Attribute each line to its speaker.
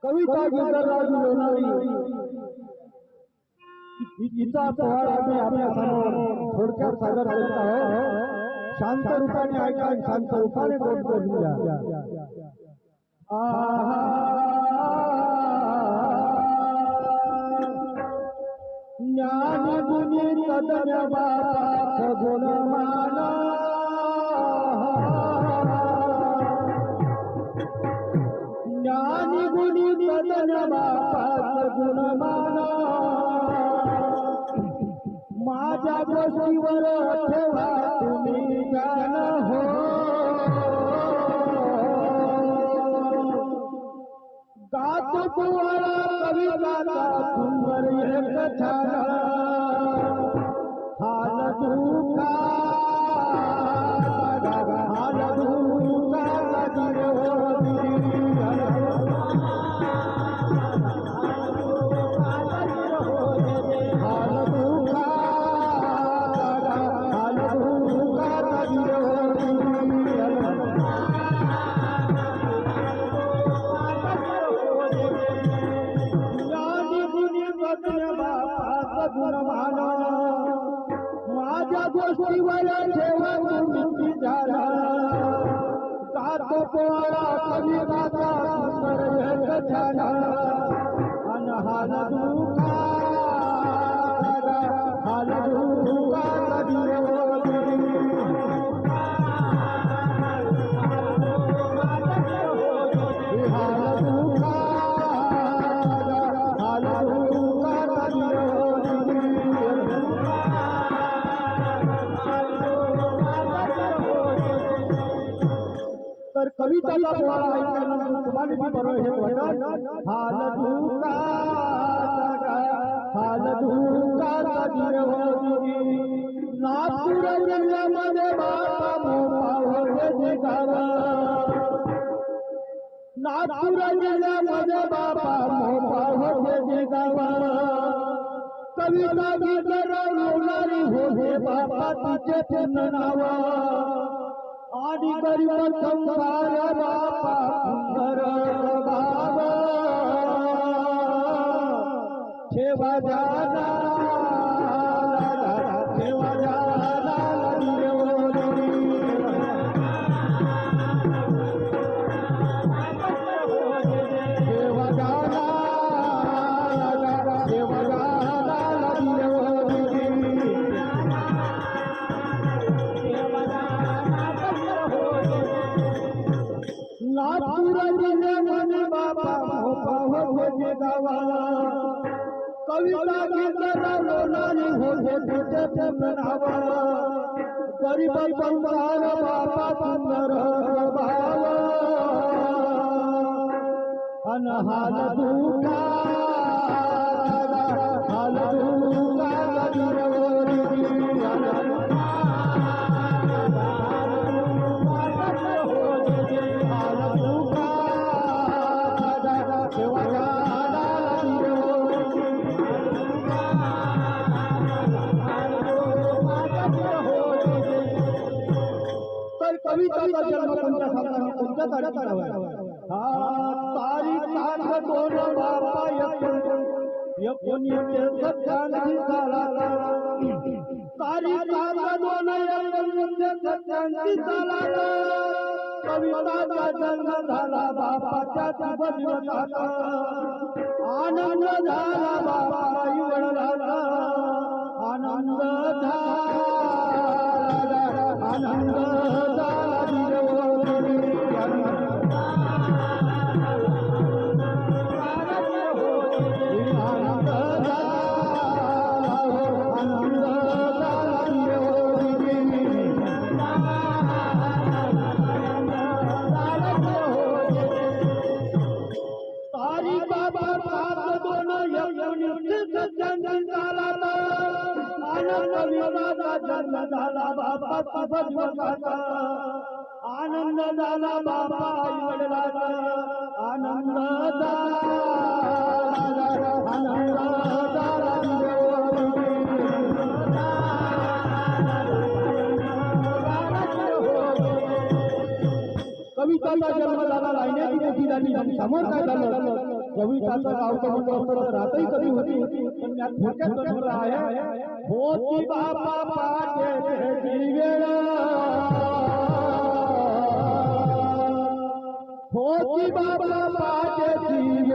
Speaker 1: कविता गिरधरराव लोणारी हिचा पोवाडा आम्ही आपल्या समोर थोडक्यात सादर करीत आहोत। शांत रूपाने ऐका आणि शांत रूपाने बोट बोलून घ्या। ज्ञान गुणी तज्ञ बाप गुणमाना, ज्ञान गुणी तज्ञ बाप गुणमाना, माझ्या गोष्टीवर ठेवा तुम्ही ज्ञान हो। गातो पोवाडा कविताचा सुंदर एक छान, हाल दुखा हाल दुखा माझ्या गोष्टीवर ठेवा तुम्ही झाला। गातो पोवाडा कविताचा सुंदर एक छान, अन हाल दुखा हाल दुखा तर कविताचा पोवाडा ऐकल्यानंतर तुम्हाला मी बरोबर हे वाटत, हाल दुखा हाल दुखा नागपूर जिल्ह्यामध्ये बाबा मोठा होते गावा, नागपूर जिल्ह्यामध्ये बाबा मोठा होते गावा। कविता गिरधरराव लोणारी होते बाबा तिचे पूर्ण नावा, आदि गरीब संसार बापा सुंदर बाबा ठेवा जाना ठेवा जाना ठेवा जाना ठेवा नागपूर जिल्ह्यामध्ये बाबा मोठा होते गावा, कविता गिरधरराव लोणारी होते तिचे पूर्ण नावा। गरीब संसार बाबा सुंदर बाबा, अन हाल दुखा हाल दुखा कविताचा जन्म कोणत्या सालामध्ये कोणत्या तारखेला झाला? तारीख 2 बाबा 1987 साला, तारीख 2 साला कविताचा जन्म झाला बाबाच्या दिवसाचा। आनंद झाला बाबा आई वडिलांचा, आनंद झाला आनंद जन्म झाला बाबा दिवसाचा, आनंद झाला बाबा आई वडिलांचा, आनंद झाला आनंद झाला कविताचा जन्म झाला, लाईने तिथे झाली, समोर काय झालं कविताचं गावचं म्हणलं असतं तर रातही कधी होती पण मी आज थोडक्यात बनवलं आहे होती बाबा पाटे वेळ होती बाबा पाटे